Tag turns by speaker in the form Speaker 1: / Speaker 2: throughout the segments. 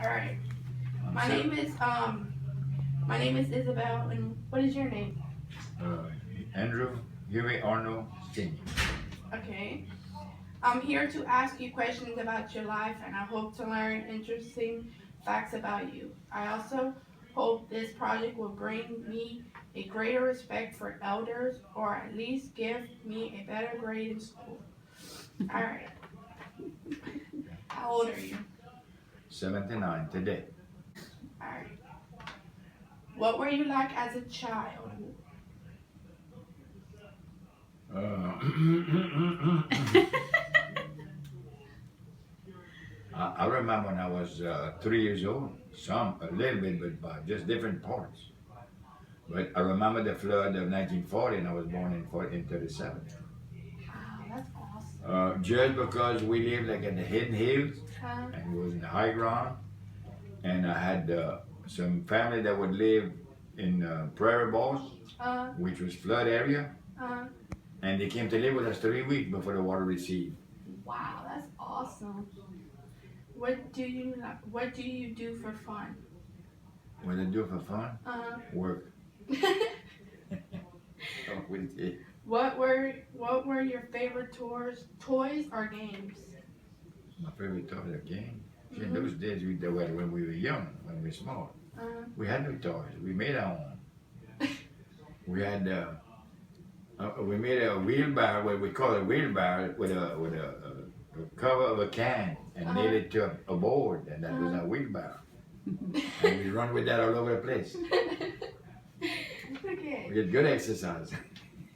Speaker 1: All right.
Speaker 2: I'm
Speaker 1: My
Speaker 2: so,
Speaker 1: name is my name is Isabel, and what is your name?
Speaker 2: uh, Andrew Huey Arnold Sr.
Speaker 1: Okay. I'm here to ask you questions about your life, and I hope to learn interesting facts about you. I also hope this project will bring me a greater respect for elders, or at least give me a better grade in school. All right. How old are you?
Speaker 2: 79 today.
Speaker 1: All right. What were you like as a child?
Speaker 2: Uh, I remember when I was 3 years old, some a little bit, but by just different parts. But I remember the flood of 1940, and I was born in 37.
Speaker 1: Wow, that's awesome.
Speaker 2: Just because we lived like in the hidden hills,
Speaker 1: Huh?
Speaker 2: and it was in the high ground, and I had some family that would live in Prairie Balls,
Speaker 1: Uh,
Speaker 2: which was flood area,
Speaker 1: uh,
Speaker 2: and they came to live with us 3 weeks before the water receded.
Speaker 1: wow, that's awesome. What do you do for fun?
Speaker 2: What they do for fun?
Speaker 1: Uh,
Speaker 2: Work. Oh, we did.
Speaker 1: what were your favorite toys or games?
Speaker 2: My favorite toy was a game. See, in
Speaker 1: Mhm.
Speaker 2: those days, when we were young, when we were small,
Speaker 1: Uh,
Speaker 2: we had no toys. We made our own. We had we made a wheelbarrow, what we call a wheelbarrow, with a cover of a can and nailed
Speaker 1: uh,
Speaker 2: it to a board, and that was
Speaker 1: uh.
Speaker 2: our wheelbarrow. And we run with that all over the place. We
Speaker 1: Okay.
Speaker 2: get good exercise.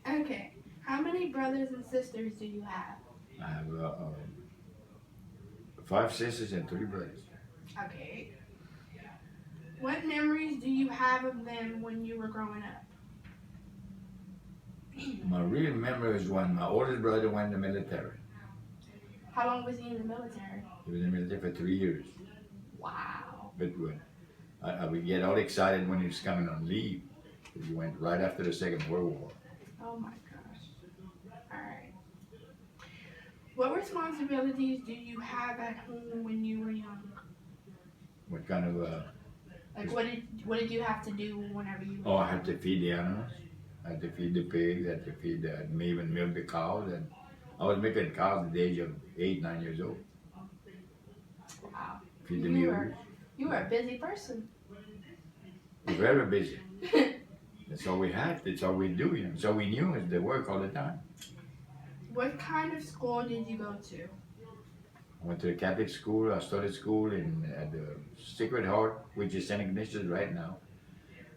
Speaker 1: Okay. How many brothers and sisters do you have?
Speaker 2: I have 5 sisters and 3 brothers.
Speaker 1: Okay. What memories do you have of them when you were growing up?
Speaker 2: My real memory is when my oldest brother went in the military.
Speaker 1: How long was he in the military?
Speaker 2: He was in the military for 3 years.
Speaker 1: Wow.
Speaker 2: But when I would get all excited when he was coming on leave. He went right after the Second World War.
Speaker 1: Oh my gosh. All right. What responsibilities do you have at home when you were young?
Speaker 2: What kind of
Speaker 1: Like what did you have to do whenever you were
Speaker 2: oh, I
Speaker 1: young?
Speaker 2: had to feed the animals. I had to feed the pigs. I had to feed even milk the cows. And I was milking cows at the age of 8, 9 years old.
Speaker 1: Wow.
Speaker 2: Feed the
Speaker 1: You
Speaker 2: mules.
Speaker 1: were you were a busy person.
Speaker 2: We're very busy. That's all we had. That's all we do. That's all we knew is the work all the time.
Speaker 1: What kind of school did you go to?
Speaker 2: I went to the Catholic school. I started school at the Sacred Heart, which is St. Ignatius right now.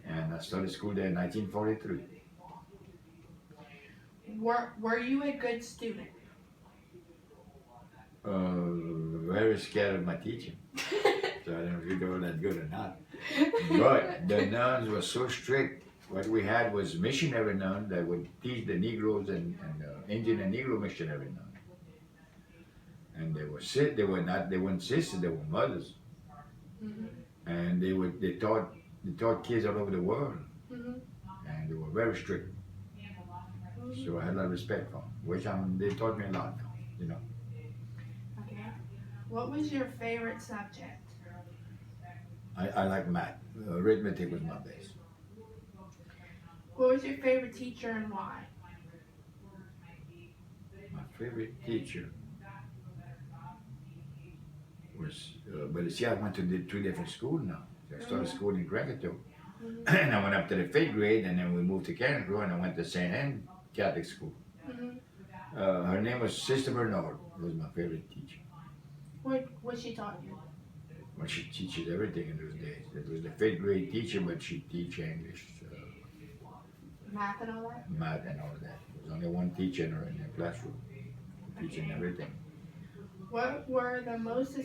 Speaker 2: And I started school there in 1943.
Speaker 1: Were you a good student?
Speaker 2: Very scared of my teaching. So I don't know if you were that good or not. But the nuns were so strict. What we had was missionary nuns that would teach the Negroes and Indian and Negro missionary nuns. And they were sick. They weren't sisters. They were mothers.
Speaker 1: Mhm.
Speaker 2: And they taught kids all over the world.
Speaker 1: Mhm.
Speaker 2: And they were very strict.
Speaker 1: Mhm.
Speaker 2: So I had a lot of respect for them. They taught me a lot. You know.
Speaker 1: Okay. What was your favorite subject?
Speaker 2: I like math. Arithmetic was my base.
Speaker 1: What was your favorite teacher and why?
Speaker 2: My favorite teacher was, but see, I went to 2 different schools now. I started
Speaker 1: Mhm.
Speaker 2: school in Gregato,
Speaker 1: Mhm.
Speaker 2: and I went up to the 5th grade, and then we moved to Canada, and I went to St. Anne Catholic School.
Speaker 1: Mhm.
Speaker 2: Her name was Sister Bernard. Was my favorite teacher.
Speaker 1: What she taught you?
Speaker 2: Well, she teaches everything in those days. It was the 5th grade teacher, but she teach English,
Speaker 1: Math and all that?
Speaker 2: math, and all of that. There was only one teacher in the classroom teaching everything.
Speaker 1: What were the most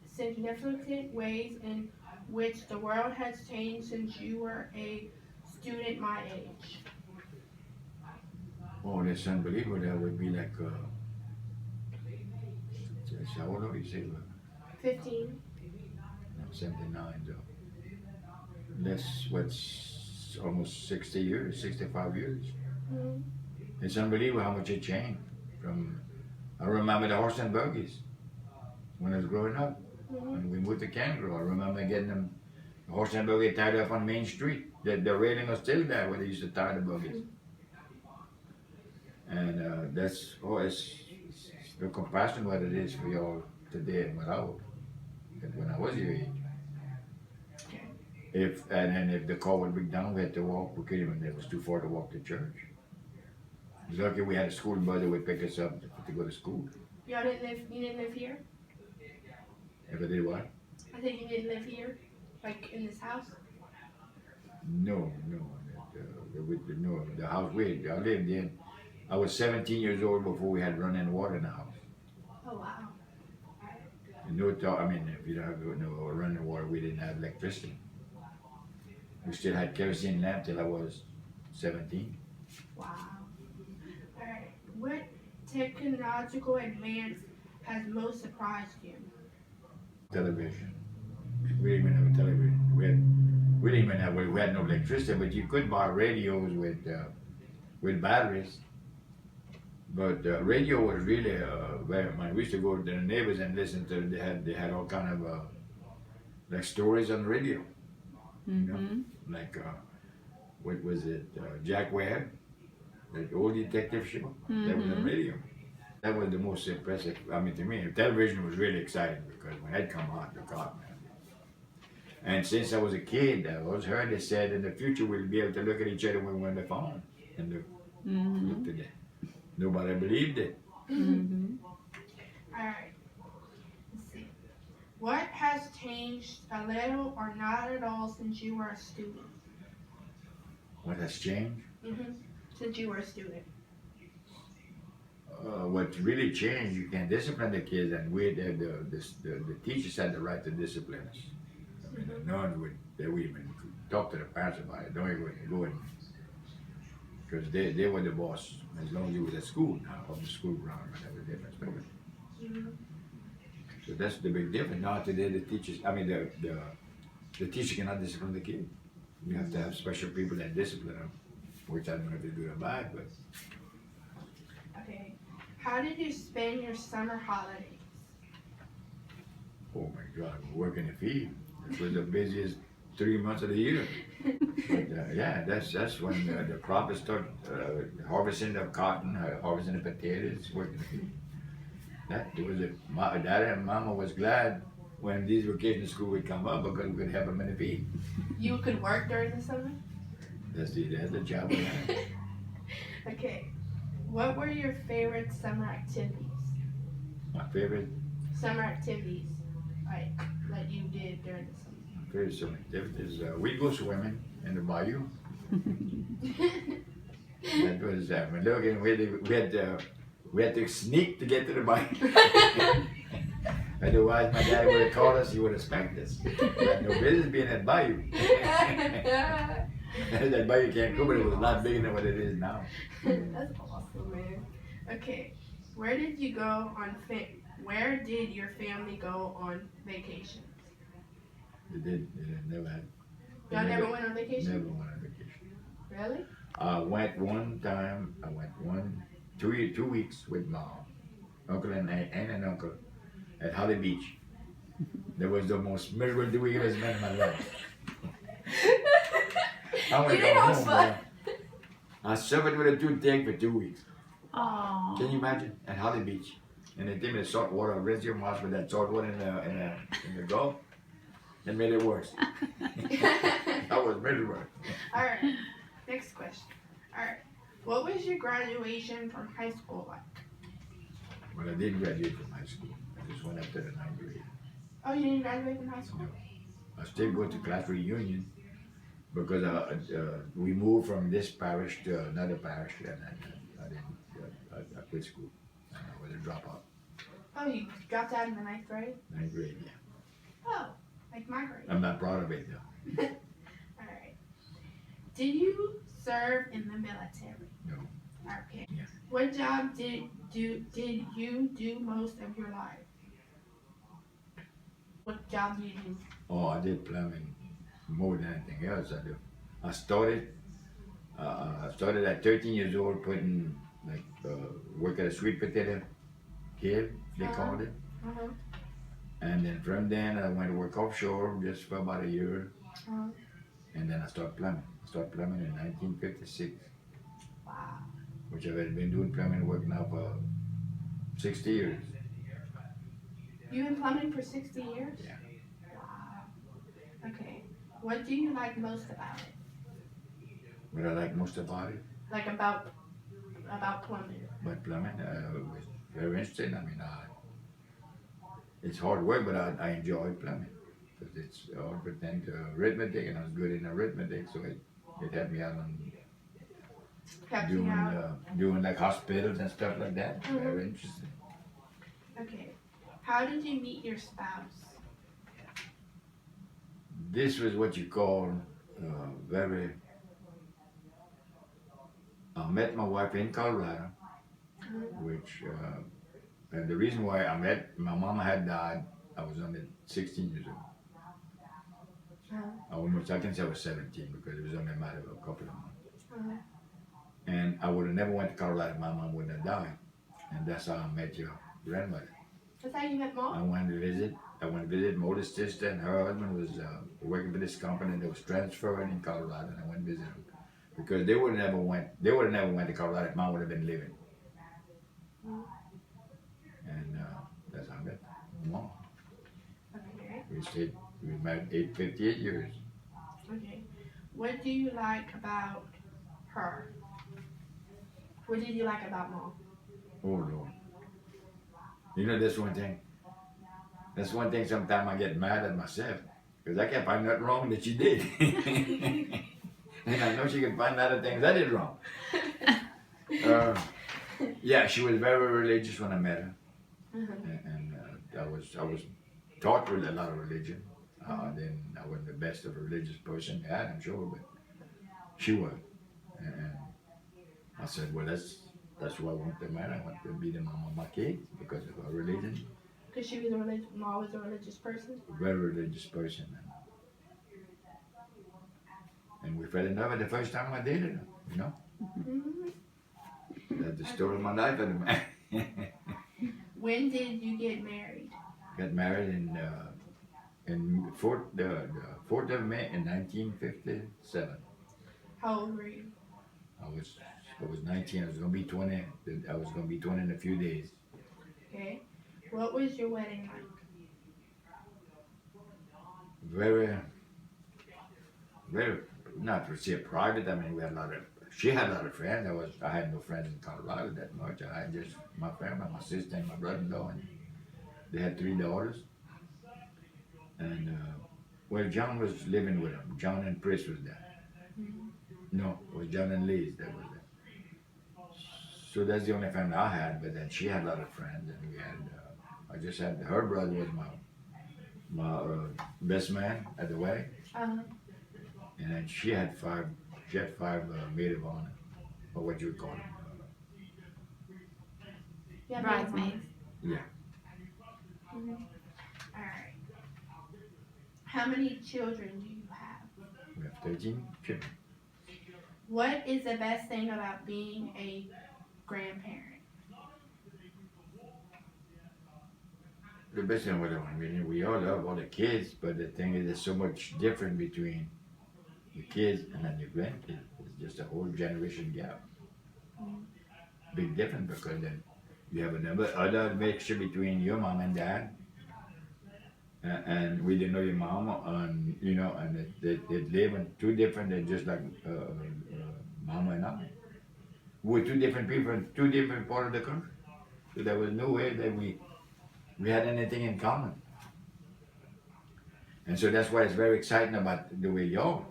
Speaker 1: significant ways in which the world has changed since you were a student my age?
Speaker 2: Oh, that's unbelievable. That would be like, how old are you? Say,
Speaker 1: 15.
Speaker 2: 79, so that's what's almost 60 years, 65 years.
Speaker 1: Mhm.
Speaker 2: It's unbelievable how much it changed. I remember the horse and buggies when I was growing up.
Speaker 1: Mhm.
Speaker 2: And we moved to Kangaroo. I remember getting them horse and buggy tied up on Main Street. The railing was still there where they used to tie the buggies. And that's it's no comparison what it is for y'all today and when I was your age.
Speaker 1: Okay.
Speaker 2: If the car would break down, we had to walk. We couldn't even. It was too far to walk to church. It was lucky we had a school bus that would pick us up to go to school.
Speaker 1: Y'all didn't live. You didn't live here.
Speaker 2: If I did what?
Speaker 1: I think you didn't live here, like in this house.
Speaker 2: No. No. The house I lived in. I was 17 years old before we had running water in the house.
Speaker 1: Oh wow.
Speaker 2: And if you don't have no running water, we didn't have electricity. We still had kerosene lamp till I was 17.
Speaker 1: Wow. All right. What technological advance has most surprised you?
Speaker 2: Television. We didn't even have a television. We didn't even have. We had no electricity, but you could buy radios with batteries. But radio was really very much. We used to go to the neighbors and listen to. They had all kind of like stories on the radio.
Speaker 3: Mm-hmm.
Speaker 2: Like what was it? Jack Webb, the old detective show. That was on radio. That was the most impressive. I mean, to me, television was really exciting because when that come out, the God, man. And since I was a kid, I always heard they said in the future we'll be able to look at each other when we're on the phone and look at that. Nobody believed it.
Speaker 3: Mm-hmm.
Speaker 1: All right. Let's see. What has changed a little or not at all since you were a student?
Speaker 2: What has changed?
Speaker 1: Since you were a student.
Speaker 2: What's really changed, you can discipline the kids, and the teachers had the right to discipline us. I mean, the nuns would even talk to the parents about it. Don't even go in, because they were the boss as long as you was at school. Now, on the school ground, that was different. So that's the big difference. Now today, the teacher cannot discipline the kid. You have to have special people that discipline them, which I don't know if they do it bad, but.
Speaker 1: Okay. How did you spend your summer holidays?
Speaker 2: Oh my God, we're working the field. It was the busiest 3 months of the year. But yeah, that's when the crop is start harvesting the cotton, harvesting the potatoes, working the field. Dad and Mama was glad when these vacation school would come up because we could help them in the field.
Speaker 1: You could work during the summer?
Speaker 2: That's the job we had.
Speaker 1: Okay. What were your favorite summer activities?
Speaker 2: My favorite
Speaker 1: Summer activities, like that you did during the summer.
Speaker 2: favorite summer activities. We go swimming in the bayou. That was we had to sneak to get to the bayou. Otherwise, my dad would have called us. He would have spanked us. We had no business being at bayou. That bayou can't go, but it was a lot bigger than what it is now.
Speaker 1: That's awesome, man. Okay, where did you go on Where did your family go on vacations?
Speaker 2: They never had.
Speaker 1: Y'all never went on vacation?
Speaker 2: Never went on vacation.
Speaker 1: Really?
Speaker 2: I went one time. I went 2 weeks with my uncle and aunt and an uncle at Holly Beach. That was the most miserable 2 weeks I've ever spent in my life. I
Speaker 1: You
Speaker 2: went
Speaker 1: didn't have
Speaker 2: home,
Speaker 1: fun.
Speaker 2: man. I suffered with a toothache for 2 weeks.
Speaker 3: Aww.
Speaker 2: Can you imagine? At Holly Beach. And they gave me the salt water, rinse your mouth with that salt water in the Gulf. That made it worse. I was miserable.
Speaker 1: All right. Next question. All right. What was your graduation from high school like?
Speaker 2: Well, I didn't graduate from high school. I just went up to the 9th grade.
Speaker 1: Oh, you didn't graduate from high school?
Speaker 2: I still go to class reunion because we moved from this parish to another parish, and I quit school. I was a dropout.
Speaker 1: Oh, you dropped out in the 9th grade?
Speaker 2: 9th grade, yeah.
Speaker 1: Oh, like my grade.
Speaker 2: I'm not proud of it though.
Speaker 1: All right. Did you serve in the military?
Speaker 2: No.
Speaker 1: Okay.
Speaker 2: Yeah.
Speaker 1: What job did you do most of your life? What job did you do?
Speaker 2: Oh, I did plumbing more than anything else I do. I started at 13 years old putting work at a sweet potato kid, they called it.
Speaker 1: Uh-huh.
Speaker 2: And then from then I went to work offshore just for about a year.
Speaker 1: Uh,
Speaker 2: And then I started plumbing. I started plumbing in 1956,
Speaker 1: wow.
Speaker 2: which I've been doing plumbing work now for 60 years.
Speaker 1: You've been plumbing for 60 years?
Speaker 2: Yeah.
Speaker 1: Wow. Okay. What do you like most about it?
Speaker 2: What I like most about it,
Speaker 1: Like about plumbing?
Speaker 2: but plumbing, was very interesting. I mean, it's hard work, but I enjoy plumbing because it's hard pertaining to arithmetic, and I was good in arithmetic, so it helped me out on
Speaker 1: Helps you out.
Speaker 2: doing like hospitals and stuff like that.
Speaker 1: Mhm.
Speaker 2: Very interesting.
Speaker 1: Okay. How did you meet your spouse?
Speaker 2: This was what you call very. I met my wife in Colorado, which and the reason why I met my mama had died. I was only 16 years old. I can say I was 17 because it was only a matter of a couple of months. And I would have never went to Colorado if my mom wouldn't have died. And that's how I met your grandmother.
Speaker 1: That's how you met Mom?
Speaker 2: I went to visit. I went to visit my oldest sister, and her husband was working for this company that was transferring in Colorado, and I went to visit them because they would have never went. They would have never went to Colorado if Mom would have been living. And that's how I met Mom.
Speaker 1: Okay.
Speaker 2: We stayed. We were married 58 years.
Speaker 1: Okay. What do you like about her? What did you like about Mom?
Speaker 2: Oh Lord. You know, that's one thing. That's one thing sometimes I get mad at myself. Because I can't find nothing wrong that she did. And I know she can find other things I did wrong. Yeah, she was very religious when I met her. And I was taught with a lot of religion. Then I wasn't the best of a religious person, yeah, I'm sure, but she was. And I said, well, that's why I want to marry. I want to be the mom of my kids because of her religion.
Speaker 1: Because she was Mom was a religious person?
Speaker 2: Very religious person. And we fell in love the first time I dated her, you know? That's the story of my life.
Speaker 1: When did you get married?
Speaker 2: Got married in the 4th of May in 1957.
Speaker 1: How old were you?
Speaker 2: I was 19. I was gonna be 20. I was gonna be 20 in a few days.
Speaker 1: Okay. What was your wedding like?
Speaker 2: Very, not to say private. I mean, she had a lot of friends. I had no friends in Colorado that much. I had just my family, my sister and my brother-in-law, and they had 3 daughters. And well, John was living with them. John and Chris was there. No, it was John and Liz that was there. So that's the only family I had. But then she had a lot of friends, and we had. I just had her brother was my best man at the wedding, and then she had 5 maid of honor, or what you would call them.
Speaker 1: Yeah,
Speaker 3: Bridesmaids.
Speaker 2: Yeah.
Speaker 1: Alright. How many children do you have?
Speaker 2: We have 13 children.
Speaker 1: What is the best thing about being a grandparent?
Speaker 2: The best thing with them, I mean, we all love all the kids, but the thing is, there's so much different between the kids and then your grandkids. It's just a whole generation gap. Big difference because then you have another mixture between your mom and dad, and we didn't know your mom, and you know, and they live in 2 different. They're just like mama and I. We're 2 different people in 2 different parts of the country, so there was no way that we had anything in common. And so that's why it's very exciting about the way y'all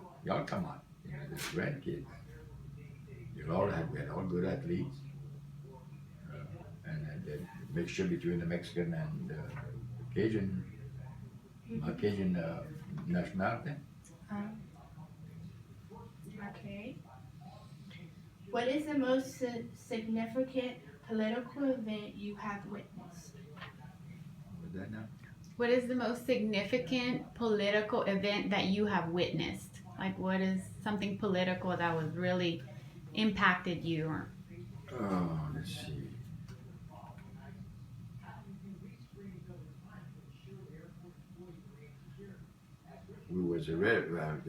Speaker 2: come out, you know, the grandkids. We had all good athletes, and the mixture between the Mexican and the Cajun nationality.
Speaker 1: Okay. What is the most significant political event you have witnessed?
Speaker 2: Was that now?
Speaker 3: What is the most significant political event that you have witnessed? Like, what is something political that was really impacted you? Or
Speaker 2: Oh, let's see. we was a red when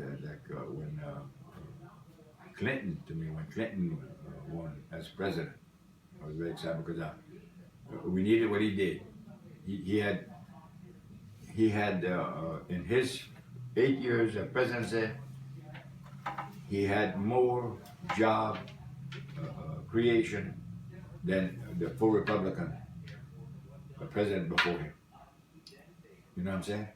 Speaker 2: when Clinton won as president. I was very excited because we needed what he did. He had in his 8 years of presidency, he had more job creation than the full Republican president before him. You know what I'm saying?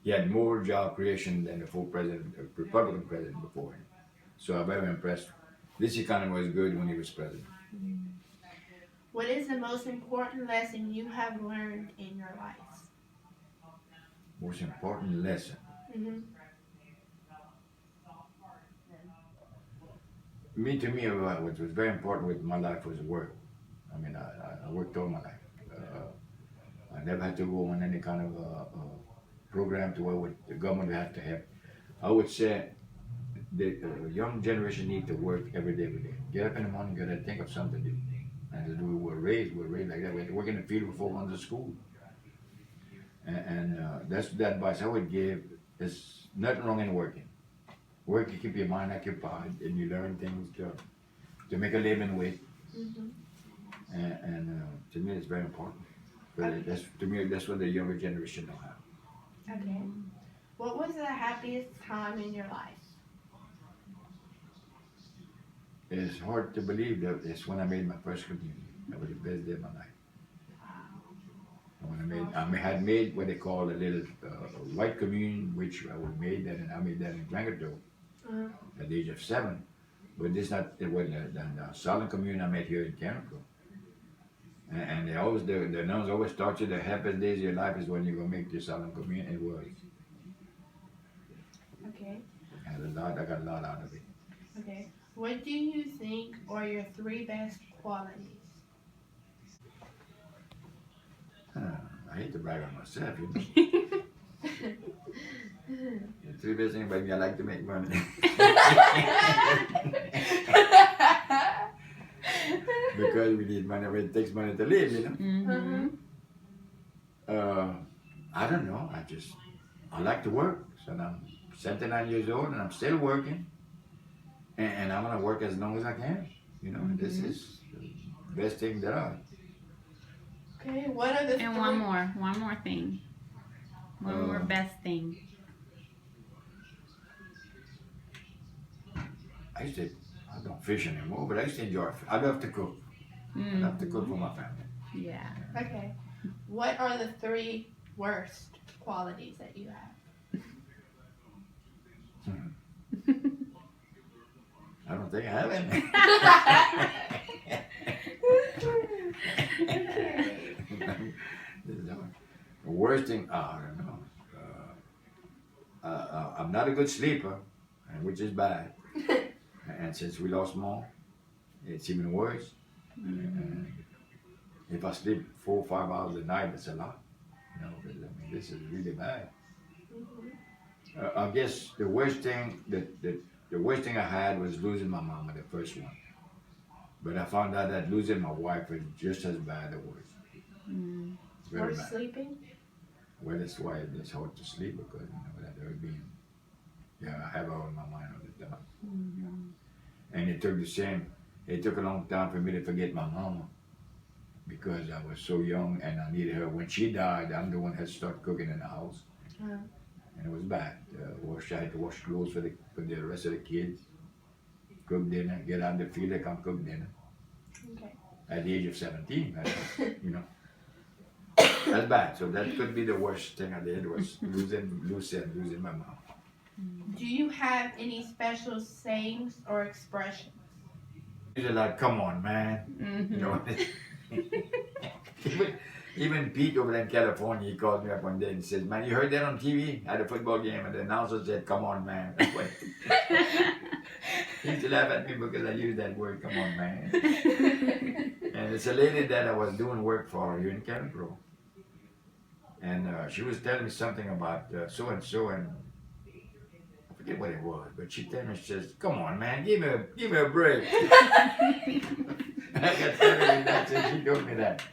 Speaker 2: He had more job creation than the full Republican president before him. So I'm very impressed. This economy was good when he was president.
Speaker 1: What is the most important lesson you have learned in your life?
Speaker 2: Most important lesson.
Speaker 1: Mm-hmm.
Speaker 2: To me, what was very important with my life was work. I mean, I worked all my life. I never had to go on any kind of program to where the government would have to help. I would say the young generation need to work every day. Get up in the morning, gotta think of something to do. And we were raised like that. We had to work in the field before going to school. And that's the advice I would give. There's nothing wrong in working. Work to keep your mind occupied and you learn things to make a living with.
Speaker 1: Mm-hmm.
Speaker 2: And to me, it's very important. But that's what the younger generation don't have.
Speaker 1: Okay. What was the happiest time in your life?
Speaker 2: It's hard to believe that it's when I made my first communion. That was the best day of my life. When I had made what they call a little white communion, which I made that, and I made that in Blankerville at the age of 7. But this not it wasn't the solemn communion I made here in Canada. And the nuns always taught you the happiest days of your life is when you're gonna make the solemn communion. It was.
Speaker 1: Okay.
Speaker 2: I got a lot out of it.
Speaker 1: Okay. What do you think are your 3 best qualities?
Speaker 2: I hate to brag on myself, you know. The 3 best things, baby, I like to make money. Because we need money, it takes money to live, you know.
Speaker 3: Mm-hmm.
Speaker 2: I don't know. I like to work. So I'm 79 years old and I'm still working. And I'm gonna work as long as I can. You know, this is the best thing there are.
Speaker 1: Okay, what are the
Speaker 3: And
Speaker 1: three-
Speaker 3: one more thing. One more best thing.
Speaker 2: I don't fish anymore, but I used to enjoy it. I love to cook. I love to cook for my family.
Speaker 3: Yeah.
Speaker 1: Okay. What are the 3 worst qualities that you have?
Speaker 2: I don't think I have any. The worst thing, I don't know. I'm not a good sleeper, which is bad. And since we lost Mom, it's even worse. And if I sleep 4 or 5 hours a night, it's a lot. You know, 'cause, I mean, this is really bad. I guess the worst thing the worst thing I had was losing my mama, the first one. But I found out that losing my wife was just as bad or worse. Very
Speaker 1: Or
Speaker 2: bad.
Speaker 1: sleeping?
Speaker 2: Well, that's why it's hard to sleep because you know that they're being, I have her on my mind all the time. And it took a long time for me to forget my mama because I was so young and I needed her. When she died, I'm the one that had to start cooking in the house. And it was bad. I had to wash clothes for the rest of the kids, cook dinner, get out in the field, I come cook dinner.
Speaker 1: Okay.
Speaker 2: At the age of 17, you know. That's bad. So that could be the worst thing I did was losing my mom.
Speaker 1: Do you have any special sayings or expressions?
Speaker 2: Usually like, come on, man. You know. Even Pete over there in California, he called me up one day and says, man, you heard that on TV at a football game? And the announcer said, come on, man. He used to laugh at me because I used that word, come on, man. And it's a lady that I was doing work for here in Canada. And she was telling me something about so-and-so, and I forget what it was, but she told me, she says, come on, man, give me a break. I got tired of that since she told me that.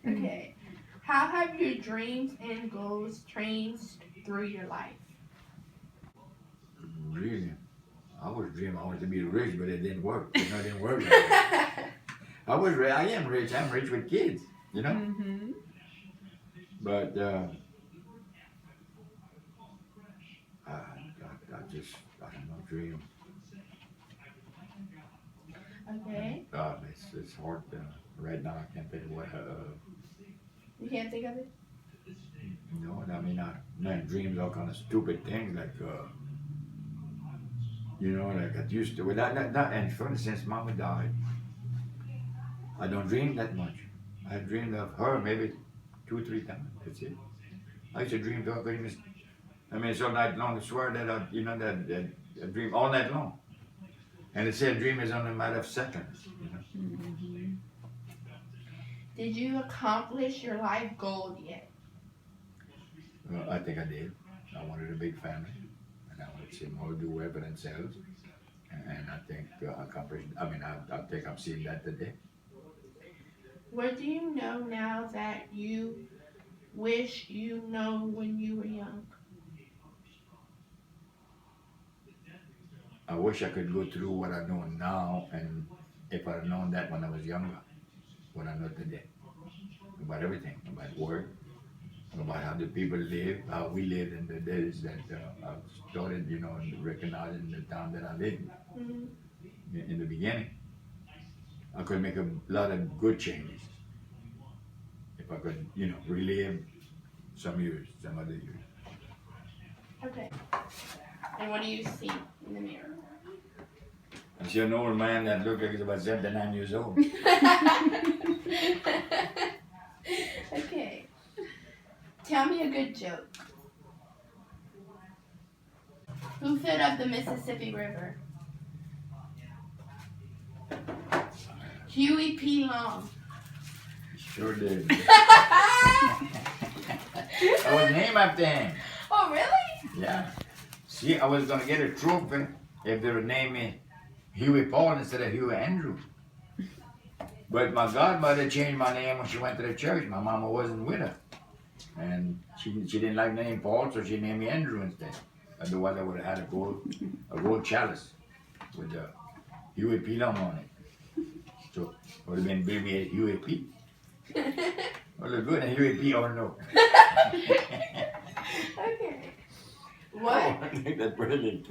Speaker 1: Okay. How have your dreams and goals changed through your life?
Speaker 2: Really? I was dreaming I wanted to be rich, but it didn't work. You know, it didn't work. Like that. I am rich. I'm rich with kids. You know.
Speaker 3: Mm-hmm.
Speaker 2: But I just I don't know dream.
Speaker 1: Okay.
Speaker 2: It's hard right now. I can't think of what.
Speaker 1: You can't think of it?
Speaker 2: You know, I mean, I dreams all kind of stupid things like. You know, like I used to. Well, and for instance, Mama died. I don't dream that much. I dreamed of her maybe 2-3 times. That's it. I used to dream of her pretty much. I mean, it's all night long. I swear that I dream all night long. And they say a dream is only a matter of seconds. You know.
Speaker 3: Mm-hmm.
Speaker 1: Did you accomplish your life goal yet?
Speaker 2: Well, I think I did. I wanted a big family, and I wanted to see them all do well for themselves. And I think I accomplished. I mean, I think I'm seeing that today.
Speaker 1: What do you know now that you wish you know when you were young?
Speaker 2: I wish I could go through what I know now, and if I'd known that when I was younger, what I know today, about everything, about work, about how the people live, how we lived in the days that I started, you know, recognizing the time that I lived in the beginning. I could make a lot of good changes if I could, you know, relive some years, some other years.
Speaker 1: Okay. And what do you see in the mirror?
Speaker 2: I see an old man that looked like he's about 79 years old.
Speaker 1: Okay. Tell me a good joke. Who filled up the Mississippi River? Huey P. Long.
Speaker 2: Sure did. I was named after him.
Speaker 1: Oh, really?
Speaker 2: Yeah. See, I was gonna get a trophy if they would name me Huey Paul instead of Huey Andrew. But my godmother changed my name when she went to the church. My mama wasn't with her. And she didn't like the name Paul, so she named me Andrew instead. Otherwise I would have had a gold chalice with Huey P. Long on it. So it would have been abbreviated Huey P. Well, look good, and Huey P. or no.
Speaker 1: Okay.
Speaker 2: Oh,
Speaker 1: What?
Speaker 2: I think that's brilliant.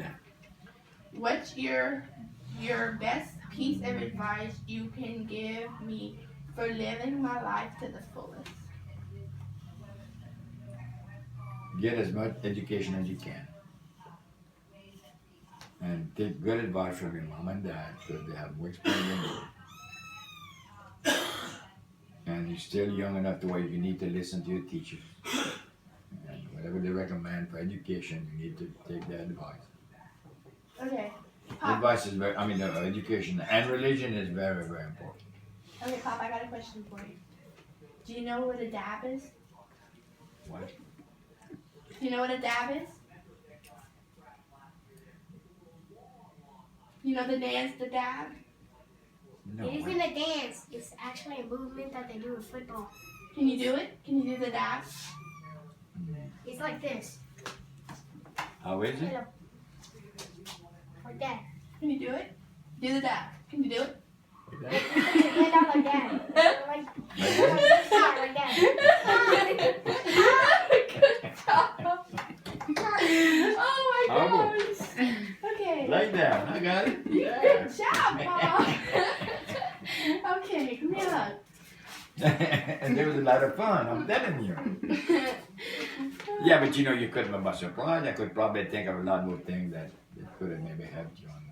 Speaker 1: What's your best piece of advice you can give me for living my life to the fullest?
Speaker 2: Get as much education as you can. And take good advice from your mom and dad because they have more experience than you. And you're still young enough to where you need to listen to your teachers. And whatever they recommend for education, you need to take their advice.
Speaker 1: Okay. Pop.
Speaker 2: Advice is very, education and religion is very, very important.
Speaker 1: Okay, Pop, I got a question for you. Do you know what a dab is?
Speaker 2: What?
Speaker 1: Do you know what a dab is? You know the dance, the dab?
Speaker 2: No.
Speaker 4: It
Speaker 2: what?
Speaker 4: isn't a dance. It's actually a movement that they do in football.
Speaker 1: Can you do it? Can you do the dab?
Speaker 4: It's like this.
Speaker 2: How is it?
Speaker 4: Like that.
Speaker 1: Can you do it? Do the dab. Can you do it?
Speaker 4: Put your hand out like that. Like that.
Speaker 1: Good job. Oh my
Speaker 2: Elbow.
Speaker 1: gosh. Okay.
Speaker 2: Like that. I got it.
Speaker 1: Good job, Mom. Okay, come here.
Speaker 2: And there was a lot of fun, I'm telling you. Yeah, but you know, you couldn't have been surprised. I could probably think of a lot more things that could have maybe helped you on